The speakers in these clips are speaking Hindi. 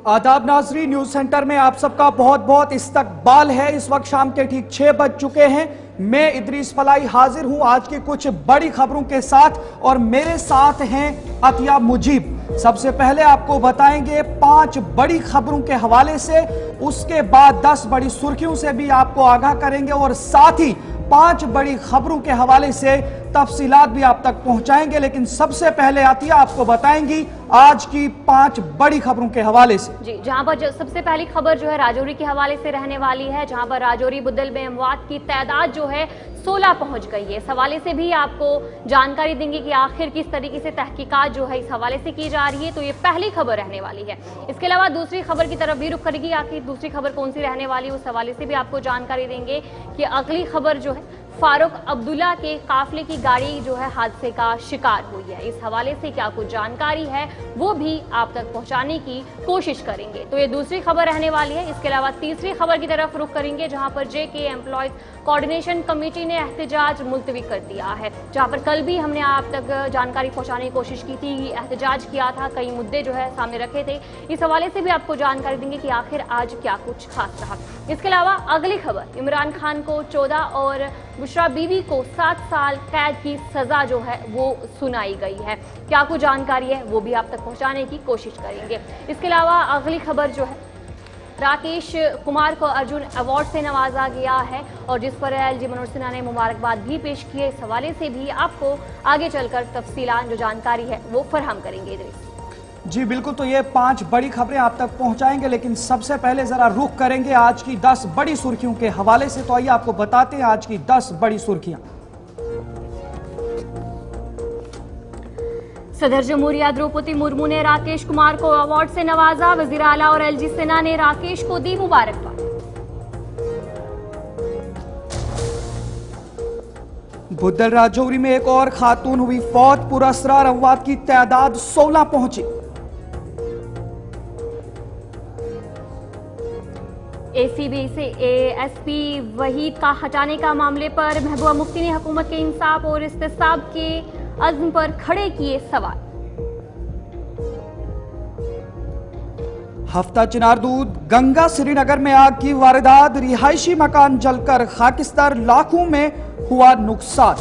आदाब नाजरीन, न्यूज सेंटर में आप सबका बहुत बहुत इस्तकबाल है। इस वक्त शाम के ठीक 6 बज चुके हैं। मैं इदरीस फलाई हाजिर हूं आज की कुछ बड़ी खबरों के साथ और मेरे साथ हैं अतिया मुजीब। सबसे पहले आपको बताएंगे 5 बड़ी खबरों के हवाले से, उसके बाद 10 बड़ी सुर्खियों से भी आपको आगाह करेंगे और साथ ही 5 बड़ी खबरों के हवाले से तफसीलात भी आप तक पहुंचाएंगे। लेकिन सबसे पहले आती है आपको बताएंगी आज की 5 बड़ी खबरों के हवाले से। जी, जहां पर सबसे पहली खबर जो है राजौरी के हवाले से रहने वाली है, जहां पर राजौरी बुद्दल में अमवात की तादाद जो है 16 पहुंच गई है। इस हवाले से भी आपको जानकारी देंगे कि आखिर किस तरीके से तहकीकात जो है इस हवाले से की जा रही है। तो ये पहली खबर रहने वाली है। इसके अलावा दूसरी खबर की तरफ भी रुख करेगी। आखिर दूसरी खबर कौन सी रहने वाली है उस हवाले से भी आपको जानकारी देंगे कि अगली खबर जो है फारूक अब्दुल्ला के काफिले की गाड़ी जो है हादसे का शिकार हुई है। इस हवाले से क्या कुछ जानकारी है वो भी आप तक पहुंचाने की कोशिश करेंगे। तो ये दूसरी खबर रहने वाली है। इसके अलावा तीसरी खबर की तरफ रुख करेंगे, जहां पर जेके एम्प्लॉयज कोऑर्डिनेशन कमेटी ने एहतजाज मुलतवी कर दिया है। जहां पर कल भी हमने आप तक जानकारी पहुंचाने की कोशिश की थी, एहतजाज किया था, कई मुद्दे जो है सामने रखे थे। इस हवाले से भी आपको जानकारी देंगे कि आखिर आज क्या कुछ खास रहा। इसके अलावा अगली खबर, इमरान खान को 14 और बुशरा बीवी को 7 साल कैद की सजा जो है वो सुनाई गई है। क्या कुछ जानकारी है वो भी आप तक पहुंचाने की कोशिश करेंगे। इसके अलावा अगली खबर जो है, राकेश कुमार को अर्जुन अवार्ड से नवाजा गया है और जिस पर एलजी मनोज सिन्हा ने मुबारकबाद भी पेश की है। इस हवाले से भी आपको आगे चलकर तफसीलात जो जानकारी है वो फराहम करेंगे। जी बिल्कुल, तो ये 5 बड़ी खबरें आप तक पहुंचाएंगे, लेकिन सबसे पहले जरा रुख करेंगे आज की 10 बड़ी सुर्खियों के हवाले से। तो आइए आपको बताते हैं आज की 10 बड़ी सुर्खियां। सदर जमहूरिया द्रौपदी मुर्मू ने राकेश कुमार को अवार्ड से नवाजा। वजीर आला और एलजी सिन्हा ने राकेश को दी मुबारकबाद। बुद्दल राजौरी में एक और खातून हुई फौत। पुरअसरार अमवात की तादाद 16 पहुंची। एसीबी से एएसपी वहीद का हटाने का मामले पर महबूबा मुफ्ती ने हुकूमत के इंसाफ और इस्तेसाब के अज़्म पर खड़े किए सवाल। हफ्ता चिनारदूद गंगा श्रीनगर में आग की वारदात, रिहायशी मकान जलकर खाकिस्तार, लाखों में हुआ नुकसान।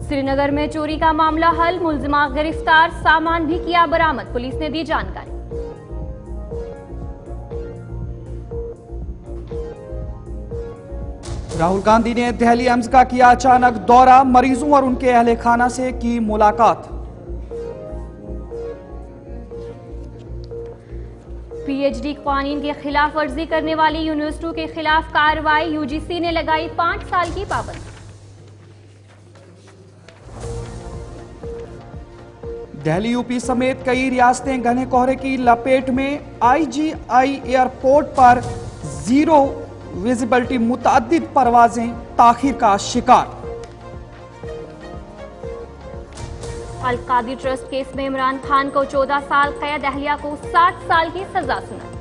श्रीनगर में चोरी का मामला हल, मुलजिमा गिरफ्तार, सामान भी किया बरामद, पुलिस ने दी जानकारी। राहुल गांधी ने दिल्ली एम्स का किया अचानक दौरा, मरीजों और उनके अहले खाना से की मुलाकात। पीएचडी कानून की खिलाफ वर्जी करने वाली यूनिवर्सिटियों के खिलाफ कार्रवाई, यूजीसी ने लगाई 5 साल की पाबंदी। दिल्ली यूपी समेत कई रियासतें घने कोहरे की लपेट में। आईजीआई एयरपोर्ट पर जीरो विजिबिलिटी, मुताद्दिद परवाजें ताखीर का शिकार। अल कादिर ट्रस्ट केस में इमरान खान को 14 साल कैद, अहलिया को 7 साल की सजा सुनाई।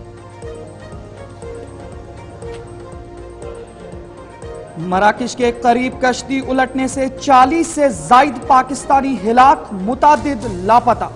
मराकश के करीब कश्ती उलटने से 40 से जायद पाकिस्तानी हिलाक, मुताद्दिद लापता।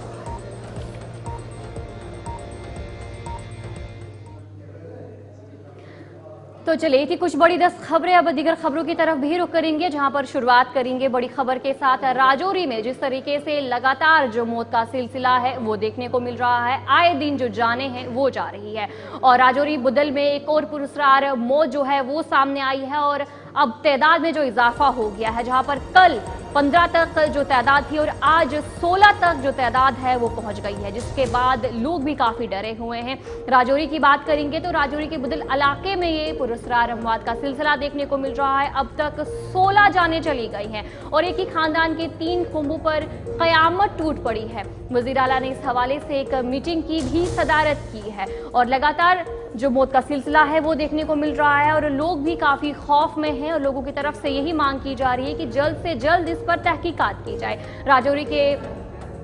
तो चलिए थी कुछ बड़ी 10 खबरें। अब दीगर खबरों की तरफ भी रुख करेंगे, जहां पर शुरुआत करेंगे बड़ी खबर के साथ। राजौरी में जिस तरीके से लगातार जो मौत का सिलसिला है वो देखने को मिल रहा है, आए दिन जो जाने हैं वो जा रही है। और राजौरी बुद्दल में एक और पुरस्कार मौत जो है वो सामने आई है और अब तादाद में जो इजाफा हो गया है, जहां पर कल 15 तक जो तादाद थी और आज 16 तक जो तादाद है वो पहुंच गई है, जिसके बाद लोग भी काफी डरे हुए हैं। राजौरी की बात करेंगे तो राजौरी के बुद्दल इलाके में ये पुरस्कार अमवात का सिलसिला देखने को मिल रहा है। अब तक 16 जानें चली गई हैं और एक ही खानदान के 3 कुंभों पर कयामत टूट पड़ी है। वजीर आला ने इस हवाले से एक मीटिंग की भी सदारत की है और लगातार जो मौत का सिलसिला है वो देखने को मिल रहा है और लोग भी काफी खौफ में हैं और लोगों की तरफ से यही मांग की जा रही है कि जल्द से जल्द इस पर तहकीकात की जाए। राजौरी के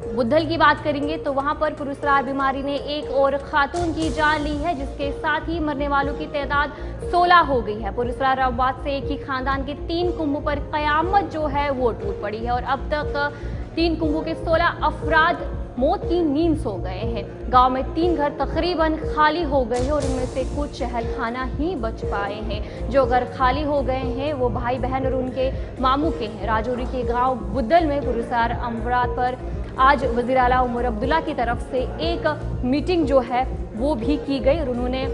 बुद्धल की बात करेंगे तो वहां पर पुरस्कार बीमारी ने एक और खातून की जान ली है, जिसके साथ ही मरने वालों की तादाद 16 हो गई है। पुरस्कार अमवात से एक ही खानदान के 3 कुंभों पर कयामत जो है वो टूट पड़ी है और अब तक 3 कुंभों के 16 अफराद मौत की नींद सो गए हैं। गांव में 3 घर तकरीबन खाली हो गए हैं और इनमें से कुछ चहलखाना ही बच पाए हैं। जो घर खाली हो गए हैं वो भाई बहन और उनके मामू के हैं। राजौरी के गांव बुद्दल में पुरस्कार अमरात पर आज वज़ीर आला उमर अब्दुल्ला की तरफ से एक मीटिंग जो है वो भी की गई और उन्होंने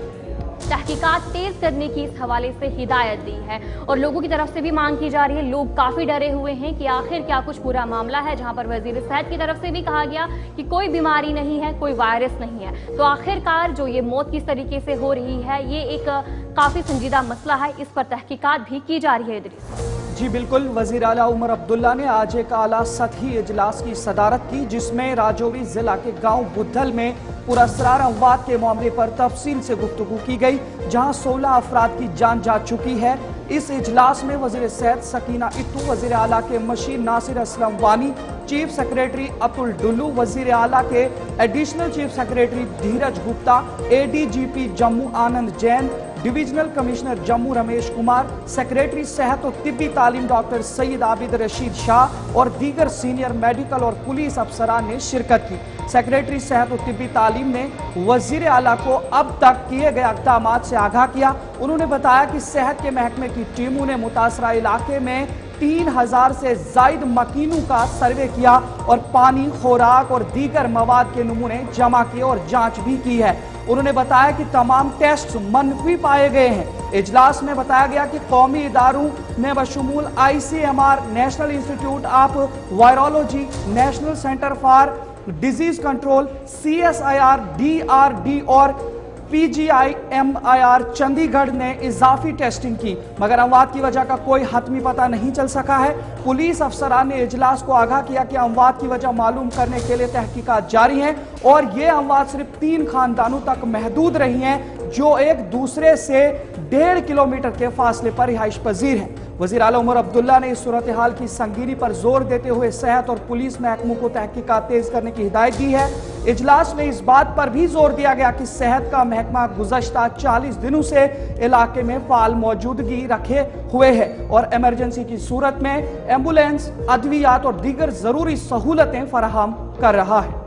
तहकीकात तेज करने की इस हवाले से हिदायत दी है और लोगों की तरफ से भी मांग की जा रही है। लोग काफ़ी डरे हुए हैं कि आखिर क्या कुछ पूरा मामला है, जहां पर वजीर सेहत की तरफ से भी कहा गया कि कोई बीमारी नहीं है, कोई वायरस नहीं है। तो आखिरकार जो ये मौत किस तरीके से हो रही है, ये एक काफ़ी संजीदा मसला है, इस पर तहकीकात भी की जा रही है। इदरीस जी बिल्कुल, वज़ीर आला उमर अब्दुल्ला ने आज एक आला सतही इजलास की सदारत की, जिसमें राजौरी जिला के गांव बुद्धल में पुरस्कार अमवात के मामले पर तफसील से गुफ्तगू की गई, जहां 16 अफराद की जान जा चुकी है। इस इजलास में वज़ीर सेहत सकीना इत्तू, वज़ीर आला के मशीर नासिर असलम वानी, चीफ सेक्रेटरी अतुल डुल्लू, वज़ीर आला के additional chief secretary Dheeraj Gupta, ADGP Jammu Anand Jain, divisional commissioner Jammu Ramesh Kumar, secretary सेहत और तिब्बी तालीम डॉक्टर सैयद आबिद रशीद शाह और दीगर सीनियर मेडिकल और पुलिस अफसरान ने शिरकत की। सेक्रेटरी सेहत और तिब्बी तालीम ने वजीर आला को अब तक किए गए इक़दाम से आगाह किया। उन्होंने बताया कि सेहत के महकमे की टीमों ने मुतासरा इलाके में 3000 से जायद मकीनों का सर्वे किया और पानी, खुराक और दीगर मवाद के नमूने जमा किए और जांच भी की है। उन्होंने बताया कि तमाम टेस्ट मनफी पाए गए हैं। इजलास में बताया गया कि कौमी इदारों में बशमूल ICMR, national institute of virology, national centre for disease control, CSIR, DRD और PGIMIR चंडीगढ़ ने इजाफी टेस्टिंग की, मगर अमवात की वजह का कोई हतमी पता नहीं चल सका है। पुलिस अफसरान ने इजलास को आगाह किया कि अमवात की वजह मालूम करने के लिए तहकीकात जारी हैं और ये अमवात सिर्फ 3 खानदानों तक महदूद रही हैं, जो एक दूसरे से 1.5 किलोमीटर के फासले पर रिहाइश पजीर हैं। वज़ीर आला उमर अब्दुल्ला ने इस सूरत हाल की संगीनी पर जोर देते हुए सेहत और पुलिस महकमों को तहकीकात तेज करने की हिदायत दी है। इजलास में इस बात पर भी जोर दिया गया कि सेहत का महकमा गुज़श्ता 40 दिनों से इलाके में फाल मौजूदगी रखे हुए है और इमरजेंसी की सूरत में एम्बुलेंस, अद्वियात और दीगर जरूरी सहूलतें फराहम कर रहा है।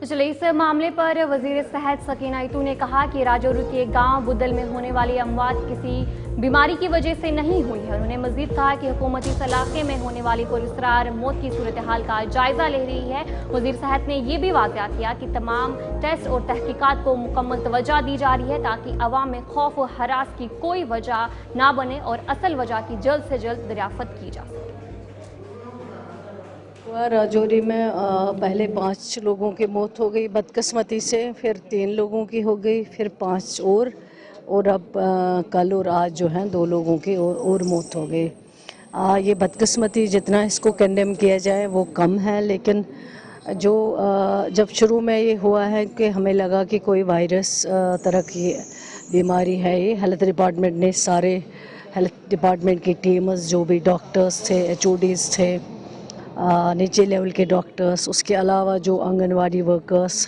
चलिए, इस मामले पर वजीर सेहत सकीना इत्तू ने कहा कि राजौरी के गांव बुद्दल में होने वाली अमवात किसी बीमारी की वजह से नहीं हुई है। उन्होंने मजीद कहा कि हुकूमत इस इलाके में होने वाली पुरस्कार मौत की सूरत हाल का जायजा ले रही है। वजीर सेहत ने यह भी वाक़या किया कि तमाम टेस्ट और तहकीकात को मुकम्मल तवज्जो दी जा रही है ताकि अवाम में खौफ और हरास की कोई वजह ना बने और असल वजह की जल्द से जल्द दरियाफ्त की जा सके। राजौरी में पहले 5 लोगों की मौत हो गई बदकिस्मती से, फिर 3 लोगों की हो गई, फिर 5 और अब कल और आज जो हैं 2 लोगों की और मौत हो गई। ये बदकिस्मती जितना इसको कंडेम किया जाए वो कम है, लेकिन जो जब शुरू में ये हुआ है कि हमें लगा कि कोई वायरस तरह की बीमारी है, ये हेल्थ डिपार्टमेंट ने सारे हेल्थ डिपार्टमेंट की टीम्स, जो भी डॉक्टर्स थे, HODs थे, नीचे लेवल के डॉक्टर्स, उसके अलावा जो आंगनवाड़ी वर्कर्स,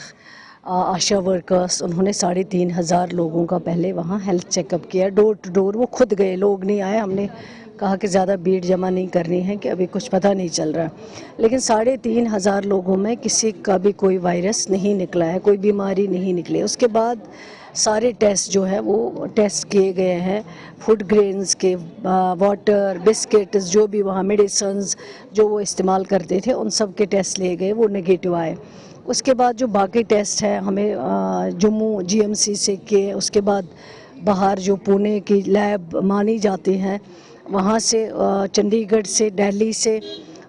आशा वर्कर्स, उन्होंने 3500 लोगों का पहले वहाँ हेल्थ चेकअप किया, डोर टू डोर। वो खुद गए, लोग नहीं आए। हमने कहा कि ज़्यादा भीड़ जमा नहीं करनी है कि अभी कुछ पता नहीं चल रहा, लेकिन 3500 लोगों में किसी का भी कोई वायरस नहीं निकला है, कोई बीमारी नहीं निकली। उसके बाद सारे टेस्ट जो है वो टेस्ट किए गए हैं, फूड ग्रेन्स के, वाटर, बिस्किट्स, जो भी वहाँ मेडिसिन्स जो वो इस्तेमाल करते थे उन सब के टेस्ट लिए गए, वो नेगेटिव आए। उसके बाद जो बाकी टेस्ट है हमें जम्मू GMC से किए, उसके बाद बाहर जो पुणे की लैब मानी जाती हैं वहाँ से, चंडीगढ़ से, दिल्ली से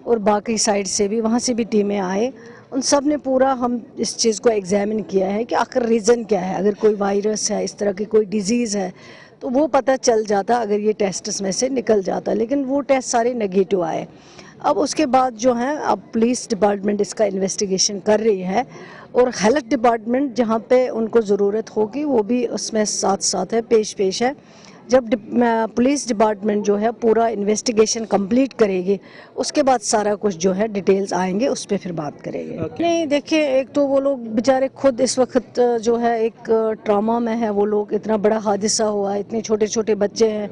और बाकी साइड से भी, वहाँ से भी टीमें आए। उन सब ने पूरा हम इस चीज़ को एग्जामिन किया है कि आखिर रीज़न क्या है। अगर कोई वायरस है, इस तरह की कोई डिजीज़ है तो वो पता चल जाता अगर ये टेस्ट में से निकल जाता, लेकिन वो टेस्ट सारे नेगेटिव आए। अब उसके बाद जो है अब पुलिस डिपार्टमेंट इसका इन्वेस्टिगेशन कर रही है और हेल्थ डिपार्टमेंट जहाँ पे उनको ज़रूरत होगी वो भी उसमें साथ साथ है, पेश है। जब पुलिस डिपार्टमेंट जो है पूरा इन्वेस्टिगेशन कंप्लीट करेगी उसके बाद सारा कुछ जो है डिटेल्स आएंगे, उस पर फिर बात करेंगे। नहीं देखिए, एक तो वो लोग बेचारे खुद इस वक्त जो है एक ट्रॉमा में है वो लोग। इतना बड़ा हादसा हुआ है, इतने छोटे छोटे बच्चे हैं,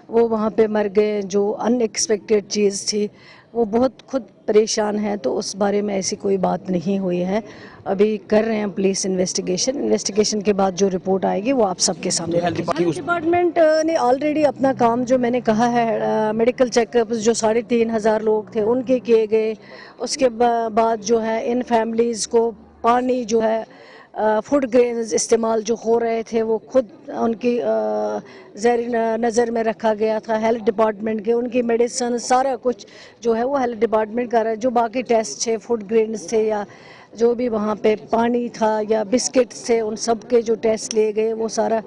वो वहाँ पे मर गए, जो अनएक्सपेक्टेड चीज़ थी, वो बहुत खुद परेशान है। तो उस बारे में ऐसी कोई बात नहीं हुई है। अभी कर रहे हैं पुलिस इन्वेस्टिगेशन के बाद जो रिपोर्ट आएगी वो आप सबके सामने रखेंगे। हेल्थ डिपार्टमेंट ने ऑलरेडी अपना काम, जो मैंने कहा है, मेडिकल चेकअप जो 3,500 लोग थे उनके किए गए। उसके बाद जो है इन फैमिलीज़ को पानी जो है, फूड ग्रेन्स इस्तेमाल जो हो रहे थे वो खुद उनकी ज़ेर नज़र में रखा गया था। हेल्थ डिपार्टमेंट के उनकी मेडिसिन सारा कुछ जो है वो हेल्थ डिपार्टमेंट कर रहा है। जो बाकी टेस्ट थे, फूड ग्रेन्स थे या जो भी वहाँ पे पानी था या बिस्किट्स थे, उन सब के जो टेस्ट लिए गए वो सारा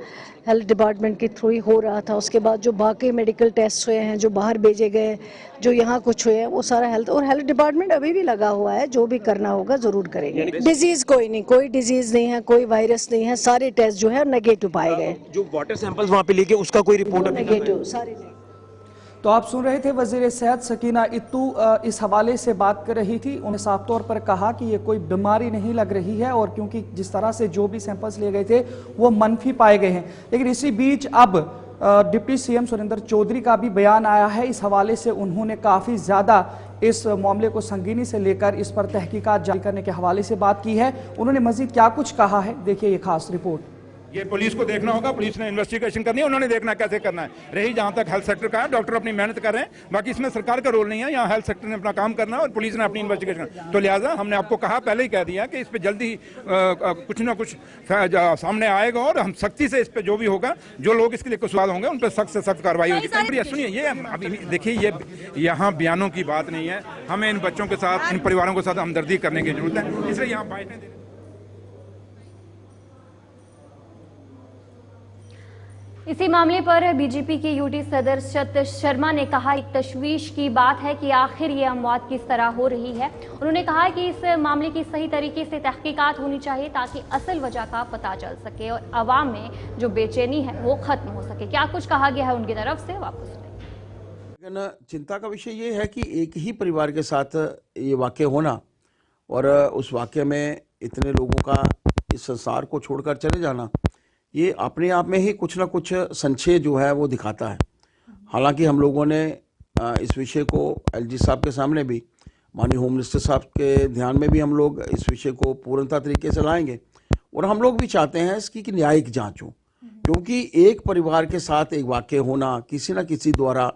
हेल्थ डिपार्टमेंट के थ्रू ही हो रहा था। उसके बाद जो बाकी मेडिकल टेस्ट हुए हैं, जो बाहर भेजे गए, जो यहाँ कुछ हुए हैं, वो सारा हेल्थ डिपार्टमेंट अभी भी लगा हुआ है। जो भी करना होगा ज़रूर करेंगे। डिजीज़ कोई नहीं, कोई डिजीज़ नहीं है, कोई वायरस नहीं है। सारे टेस्ट जो है नेगेटिव पाए गए। जो वाटर सैंपल्स वहाँ पे लेके उसका कोई रिपोर्ट नेगेटिव सारे। तो आप सुन रहे थे वजीर सेहत सकीना इत्तू इस हवाले से बात कर रही थी। उन्हें साफ तौर पर कहा कि ये कोई बीमारी नहीं लग रही है, और क्योंकि जिस तरह से जो भी सैंपल्स लिए गए थे वो मनफी पाए गए हैं। लेकिन इसी बीच अब डिप्टी सीएम सुरेंद्र चौधरी का भी बयान आया है। इस हवाले से उन्होंने काफ़ी ज़्यादा इस मामले को संगीनी से लेकर इस पर तहकीकात जारी करने के हवाले से बात की है। उन्होंने मजीद क्या कुछ कहा है, देखिए ये खास रिपोर्ट। ये पुलिस को देखना होगा, पुलिस ने इन्वेस्टिगेशन करनी है, उन्होंने देखना कैसे करना है। रही जहां तक हेल्थ सेक्टर का है, डॉक्टर अपनी मेहनत कर रहे हैं, बाकी इसमें सरकार का रोल नहीं है। यहाँ हेल्थ सेक्टर ने अपना काम करना है और पुलिस ने अपनी इन्वेस्टिगेशन। तो लिहाजा हमने आपको कहा, पहले ही कह दिया कि इस पे जल्दी कुछ ना कुछ सामने आएगा और हम सख्ती से इस पे जो भी होगा, जो लोग इसके लिए कसूरवार होंगे उन पर सख्त से सख्त कार्रवाई होगी। सुनिए, ये अभी देखिए, ये यहाँ बयानों की बात नहीं है। हमें इन बच्चों के साथ, इन परिवारों के साथ हमदर्दी करने की जरूरत है, इसलिए यहाँ बाइटें। इसी मामले पर बीजेपी के यूटी सदर शरद शर्मा ने कहा, एक तशवीश की बात है कि आखिर ये अमवात किस तरह हो रही है। उन्होंने कहा कि इस मामले की सही तरीके से तहकीकात होनी चाहिए ताकि असल वजह का पता चल सके और आवाम में जो बेचैनी है वो खत्म हो सके। क्या कुछ कहा गया है उनकी तरफ से, वापस सुनिए। लेकिन चिंता का विषय ये है कि एक ही परिवार के साथ ये वाक़ होना और उस वाक़े में इतने लोगों का इस संसार को छोड़कर चले जाना, ये अपने आप में ही कुछ ना कुछ संशय जो है वो दिखाता है। हालांकि हम लोगों ने इस विषय को एलजी साहब के सामने भी, माननीय होम मिनिस्टर साहब के ध्यान में भी हम लोग इस विषय को पूर्णतः तरीके से लाएंगे। और हम लोग भी चाहते हैं इसकी कि न्यायिक जांच हो, क्योंकि एक परिवार के साथ एक वाक़या होना किसी न किसी द्वारा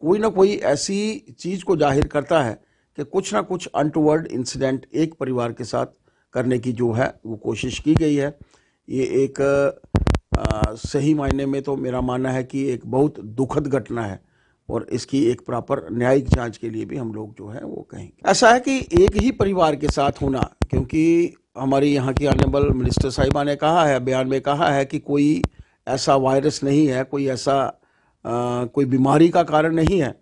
कोई ना कोई ऐसी चीज़ को जाहिर करता है कि कुछ ना कुछ अनटूवर्ड इंसिडेंट एक परिवार के साथ करने की जो है वो कोशिश की गई है। ये एक सही मायने में तो मेरा मानना है कि एक बहुत दुखद घटना है और इसकी एक प्रॉपर न्यायिक जांच के लिए भी हम लोग जो है वो कहेंगे। ऐसा है कि एक ही परिवार के साथ होना, क्योंकि हमारी यहाँ की ऑनरेबल मिनिस्टर साहिबा ने कहा है, बयान में कहा है कि कोई ऐसा वायरस नहीं है, कोई ऐसा कोई बीमारी का कारण नहीं है।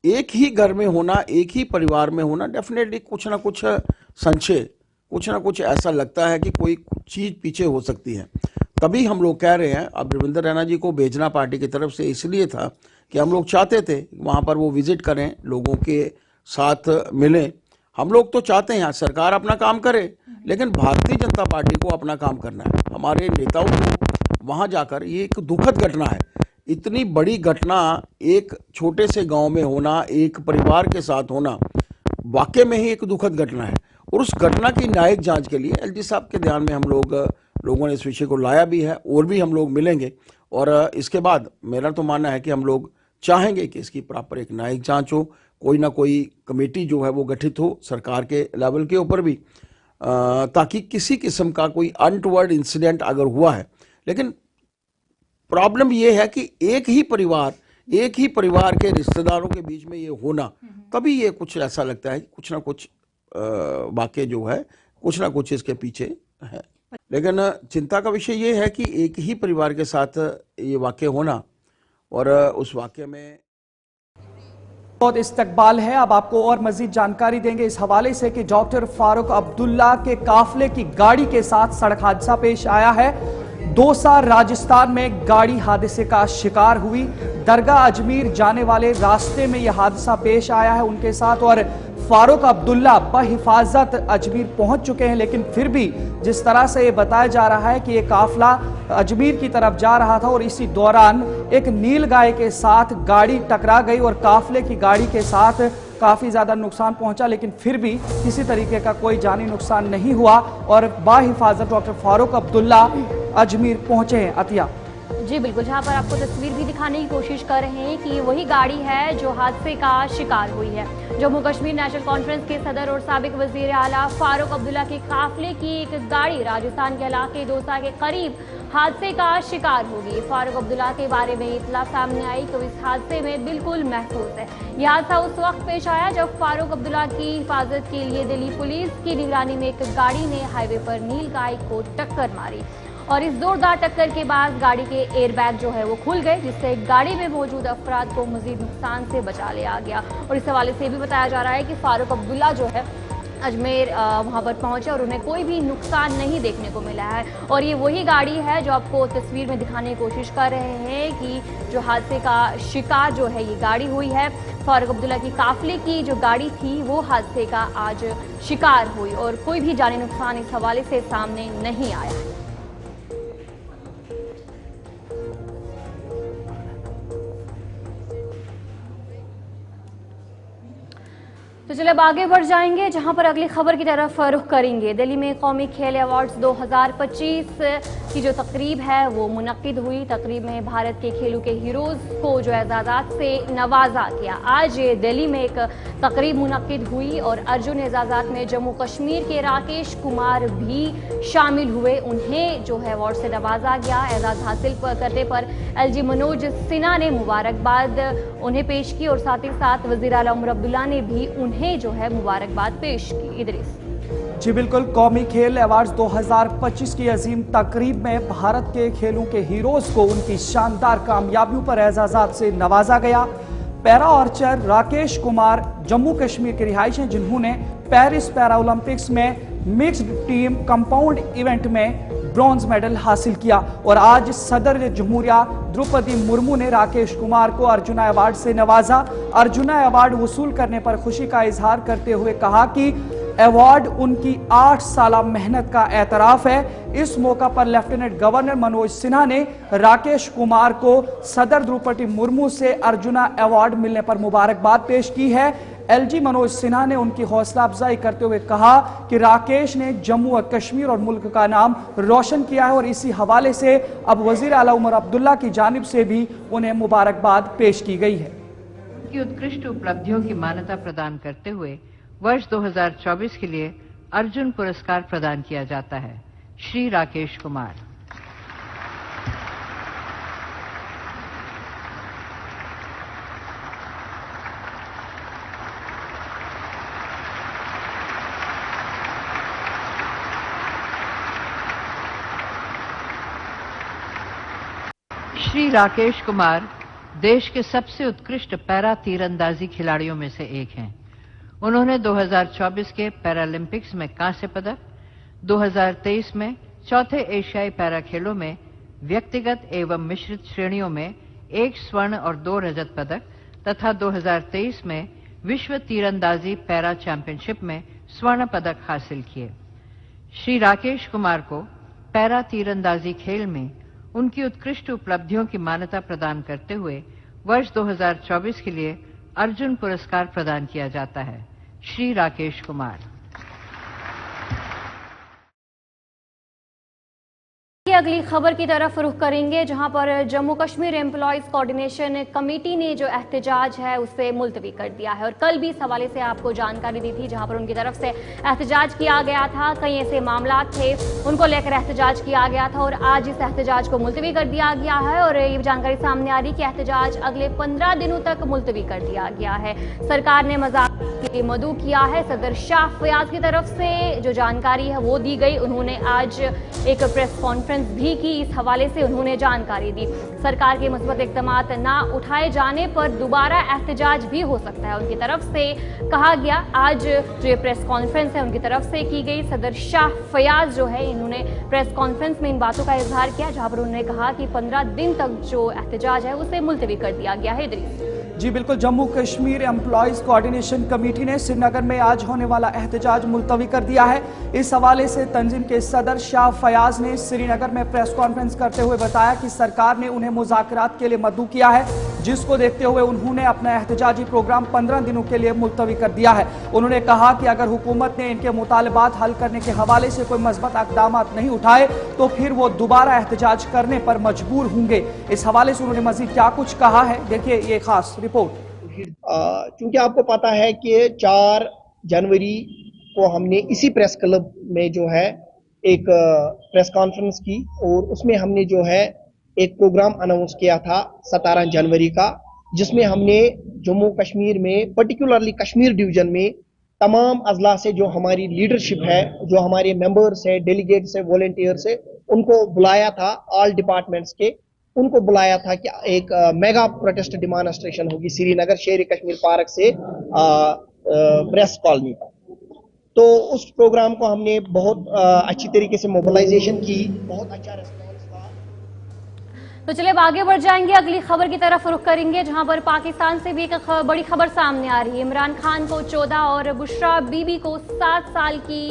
एक ही घर में होना, एक ही परिवार में होना, डेफिनेटली कुछ ना कुछ संशय, कुछ ना कुछ ऐसा लगता है कि कोई चीज़ पीछे हो सकती है। तभी हम लोग कह रहे हैं, अब रविंद्र रैना जी को भेजना पार्टी की तरफ से इसलिए था कि हम लोग चाहते थे वहाँ पर वो विजिट करें, लोगों के साथ मिलें। हम लोग तो चाहते हैं सरकार अपना काम करे, लेकिन भारतीय जनता पार्टी को अपना काम करना है। हमारे नेताओं को वहाँ जाकर, ये एक दुखद घटना है, इतनी बड़ी घटना एक छोटे से गाँव में होना, एक परिवार के साथ होना, वाकई में ही एक दुखद घटना है। और उस घटना की न्यायिक जांच के लिए एलजी साहब के ध्यान में हम लोगों ने इस विषय को लाया भी है और भी हम लोग मिलेंगे। और इसके बाद मेरा तो मानना है कि हम लोग चाहेंगे कि इसकी प्रॉपर एक न्यायिक जांच हो, कोई ना कोई कमेटी जो है वो गठित हो सरकार के लेवल के ऊपर भी, ताकि किसी किस्म का कोई अनटूवर्ड इंसिडेंट अगर हुआ है। लेकिन प्रॉब्लम ये है कि एक ही परिवार के रिश्तेदारों के बीच में ये होना, तभी ये कुछ ऐसा लगता है कि कुछ ना कुछ वाक़या जो है कुछ ना कुछ इसके पीछे है। लेकिन चिंता का विषय ये है कि एक ही परिवार के साथ ये वाक़या होना और उस वाक़ये में बहुत इस्तकबाल है। अब आपको और मजीद जानकारी देंगे इस हवाले से कि डॉक्टर फारूक अब्दुल्ला के काफिले की गाड़ी के साथ सड़क हादसा पेश आया है। दौसा राजस्थान में गाड़ी हादसे का शिकार हुई। दरगाह अजमेर जाने वाले रास्ते में यह हादसा पेश आया है उनके साथ, और फारूक अब्दुल्ला बहिफाजत अजमेर पहुंच चुके हैं, लेकिन फिर भी जिस तरह से ये बताया जा रहा है कि ये काफिला अजमेर की तरफ जा रहा था और इसी दौरान एक नीलगाय के साथ गाड़ी टकरा गई और काफिले की गाड़ी के साथ काफी ज्यादा नुकसान पहुंचा, लेकिन फिर भी किसी तरीके का कोई जानी नुकसान नहीं हुआ और बाहिफाजत डॉक्टर फारूक अब्दुल्ला अजमेर पहुंचे हैं। अतिया जी बिल्कुल, जहां पर आपको तस्वीर भी दिखाने की कोशिश कर रहे हैं कि वही गाड़ी है जो हादसे का शिकार हुई है। जम्मू कश्मीर नेशनल कॉन्फ्रेंस के सदर और साबिक वजीर आला फारूक अब्दुल्ला के काफिले की एक गाड़ी राजस्थान के इलाके दौसा के करीब हादसे का शिकार होगी। फारूक अब्दुल्ला के बारे में इतला सामने आई तो इस हादसे में बिल्कुल महफूज है। यह हादसा उस वक्त पेश आया जब फारूक अब्दुल्ला की हिफाजत के लिए दिल्ली पुलिस की निगरानी में एक गाड़ी ने हाईवे पर नीलगाय को टक्कर मारी और इस जोरदार टक्कर के बाद गाड़ी के एयरबैग जो है वो खुल गए, जिससे गाड़ी में मौजूद अफराद को मजीद नुकसान से बचा लिया गया। और इस हवाले से भी बताया जा रहा है कि फारूक अब्दुल्ला जो है अजमेर वहां पर पहुंचे और उन्हें कोई भी नुकसान नहीं देखने को मिला है। और ये वही गाड़ी है जो आपको तस्वीर में दिखाने की कोशिश कर रहे हैं कि जो हादसे का शिकार जो है ये गाड़ी हुई है। फारूक अब्दुल्ला की काफिले की जो गाड़ी थी वो हादसे का आज शिकार हुई और कोई भी जानी नुकसान इस हवाले से सामने नहीं आया। तो चलिए अब आगे बढ़ जाएंगे, जहां पर अगली खबर की तरफ रुख करेंगे। दिल्ली में कौमी खेल अवार्ड्स 2025 की जो तकरीब है वो मुनक्किद हुई। तकरीब में भारत के खेलों के हीरोज को जो एजाज़ात से नवाजा गया। आज दिल्ली में एक तकरीब मुनक्किद हुई और अर्जुन एजाज़ात में जम्मू कश्मीर के राकेश कुमार भी शामिल हुए। उन्हें जो है अवार्ड से नवाजा गया। एजाज़ हासिल करने पर LG मनोज सिन्हा ने मुबारकबाद उन्हें पेश की और साथ ही साथ वज़ीर आला उमर अब्दुल्ला ने भी उन्हें जो है मुबारकबाद पेश की। इदरीस जी बिल्कुल, कौमी खेल अवार्ड्स 2025 की अजीम तकरीब में भारत के खेलों के हीरोज को उनकी शानदार कामयाबियों पर एजाज़ात से नवाजा गया। पैरा आर्चर राकेश कुमार जम्मू कश्मीर के रिहायशी हैं, जिन्होंने पेरिस पैरा ओलंपिक्स में मिक्स्ड टीम कंपाउंड इवेंट में ब्रॉन्ज मेडल हासिल किया। और आज सदर जमहूरिया द्रौपदी मुर्मू ने राकेश कुमार को अर्जुना अवार्ड से नवाजा। अर्जुना अवार्ड वसूल करने पर खुशी का इजहार करते हुए कहा कि अवार्ड उनकी 8 साल मेहनत का एतराफ है। इस मौका पर लेफ्टिनेंट गवर्नर मनोज सिन्हा ने राकेश कुमार को सदर द्रौपदी मुर्मू से अर्जुना अवार्ड मिलने पर मुबारकबाद पेश की है। LG मनोज सिन्हा ने उनकी हौसला अफजाई करते हुए कहा कि राकेश ने जम्मू और कश्मीर और मुल्क का नाम रोशन किया है और इसी हवाले से अब वजीर आला उमर अब्दुल्ला की जानिब से भी उन्हें मुबारकबाद पेश की गई है। की उत्कृष्ट उपलब्धियों की मान्यता प्रदान करते हुए वर्ष 2024 के लिए अर्जुन पुरस्कार प्रदान किया जाता है। श्री राकेश कुमार। श्री राकेश कुमार देश के सबसे उत्कृष्ट पैरा तीरंदाजी खिलाड़ियों में से एक हैं। उन्होंने 2024 के पैरालंपिक्स में कांस्य पदक, 2023 में चौथे एशियाई पैरा खेलों में व्यक्तिगत एवं मिश्रित श्रेणियों में 1 स्वर्ण और 2 रजत पदक तथा 2023 में विश्व तीरंदाजी पैरा चैंपियनशिप में स्वर्ण पदक हासिल किए। श्री राकेश कुमार को पैरा तीरंदाजी खेल में उनकी उत्कृष्ट उपलब्धियों की मान्यता प्रदान करते हुए वर्ष 2024 के लिए अर्जुन पुरस्कार प्रदान किया जाता है। श्री राकेश कुमार। अगली खबर की तरफ रुख करेंगे, जहां पर Jammu Kashmir employees coordination committee ने जो एहतजाज है उसे मुलतवी कर दिया है। और कल भी इस हवाले से आपको जानकारी दी थी, जहां पर उनकी तरफ से एहतजाज किया गया था। कई ऐसे मामला थे उनको लेकर एहतजाज किया गया था और आज इस एहतजाज को मुलतवी कर दिया गया है। और ये जानकारी सामने आ रही कि एहतजाज अगले 15 दिनों तक मुलतवी कर दिया गया है। सरकार ने मज़ाक़ के लिए मदऊ किया है। सदर शाह फयाज की तरफ से जो जानकारी है वो दी गई। उन्होंने आज एक प्रेस कॉन्फ्रेंस भी की। इस हवाले से उन्होंने जानकारी दी। सरकार के मुस्बत इक़दामात ना उठाए जाने पर दोबारा एहतजाज भी हो सकता है, उनकी तरफ से कहा गया। आज जो ये प्रेस कॉन्फ्रेंस है उनकी तरफ से की गई। सदर शाह फयाज जो है इन्होंने प्रेस कॉन्फ्रेंस में इन बातों का इजहार किया, जहां पर उन्होंने कहा कि 15 दिन तक जो एहतजाज है उसे मुलतवी कर दिया गया है। इदरीस जी बिल्कुल, Jammu Kashmir employees coordination committee ने श्रीनगर में आज होने वाला एहतजाज मुलतवी कर दिया है। इस हवाले से तंजीम के सदर शाह फयाज ने श्रीनगर में प्रेस कॉन्फ्रेंस करते हुए बताया कि सरकार ने उन्हें मुज़ाकरात के लिए मदऊ किया है, जिसको देखते हुए उन्होंने अपना एहतजाजी प्रोग्राम 15 दिनों के लिए मुलतवी कर दिया है। उन्होंने कहा कि अगर हुकूमत ने इनके मुतालबात हल करने के हवाले से कोई मज़बूत इक़दाम नहीं उठाए तो फिर वो दोबारा एहतजाज करने पर मजबूर होंगे। इस हवाले से उन्होंने मजीद क्या कुछ कहा है, देखिए ये खास रिपोर्ट। क्योंकि आपको पता है कि 4 जनवरी को हमने इसी प्रेस क्लब में जो है एक प्रेस कॉन्फ्रेंस की और उसमें हमने जो है एक प्रोग्राम अनाउंस किया था 17 जनवरी का, जिसमें हमने जम्मू कश्मीर में पर्टिकुलरली कश्मीर डिवीजन में तमाम अजला से जो हमारी लीडरशिप है, जो हमारे मेंबर्स है, डेलीगेट्स है, वॉलंटियर्स है, उनको बुलाया था, ऑल डिपार्टमेंट्स के उनको बुलाया था कि एक मेगा प्रोटेस्ट डिमॉन्स्ट्रेशन होगी श्रीनगर शेर कश्मीर पार्क से प्रेस कॉलोनी तक। तो उस प्रोग्राम को हमने बहुत अच्छी तरीके से मोबिलाइजेशन की, बहुत अच्छा रिस्पॉन्स था। तो चलिए अब आगे बढ़ जाएंगे, अगली खबर की तरफ रुख करेंगे, जहां पर पाकिस्तान से भी एक बड़ी खबर सामने आ रही है। इमरान खान को 14 और बुशरा बीबी को 7 साल की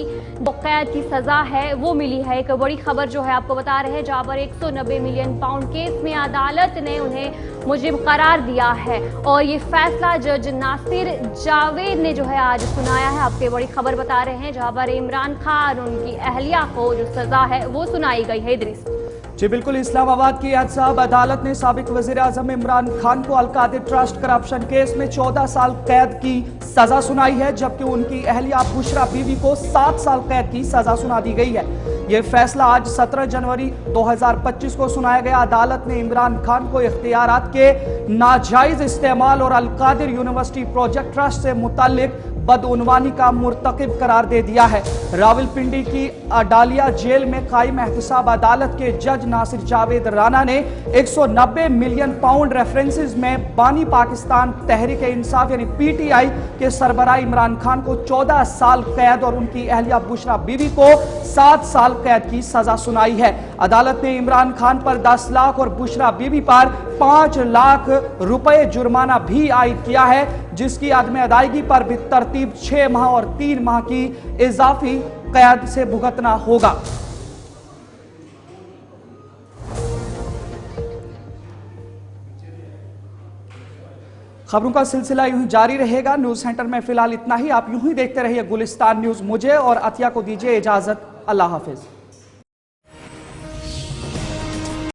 कैद की सजा है वो मिली है। एक बड़ी खबर जो है आपको बता रहे हैं, जहां पर 190 मिलियन पाउंड केस में अदालत ने उन्हें मुजरिम करार दिया है और ये फैसला जज नासिर जावेद ने जो है आज सुनाया है। आपको बड़ी खबर बता रहे हैं, जहां पर इमरान खान उनकी अहलिया को जो सजा है वो सुनाई गई है। इदरीस जी बिल्कुल, इस्लामाबाद की एहतसाब अदालत ने साबिक वज़ीर आज़म इमरान खान को अलकादिर ट्रस्ट करप्शन केस में 14 साल कैद की सजा सुनाई है, जबकि उनकी अहलिया बुशरा बीवी को 7 साल कैद की सजा सुना दी गई है। यह फैसला आज 17 जनवरी 2025 को सुनाया गया। अदालत ने इमरान खान को इख्तियारात के नाजायज इस्तेमाल और अलकादिर यूनिवर्सिटी प्रोजेक्ट ट्रस्ट से मुताल्लिक बदउनवानी का मुर्तकिब करार दे दिया है। रावलपिंडी की अडालिया जेल में कायम एहतसाब अदालत के जज नासिर जावेद राना ने 190 मिलियन पाउंड रेफरेंसेस में बानी पाकिस्तान तहरीक इंसाफ यानी PTI के सरबराह इमरान खान को 14 साल कैद और उनकी अहलिया बुशरा बीवी को 7 साल कैद की सजा सुनाई है। अदालत ने इमरान खान पर 10 लाख और बुशरा बीवी पर 5 लाख रुपए जुर्माना भी आयद किया है, जिसकी अदम अदायगी पर भी तरतीब 6 माह और 3 माह की इजाफी कैद से भुगतना होगा। खबरों का सिलसिला यूं ही जारी रहेगा। न्यूज सेंटर में फिलहाल इतना ही। आप यूं ही देखते रहिए गुलिस्तान न्यूज। मुझे और अतिया को दीजिए इजाजत। अल्लाह हाफिज।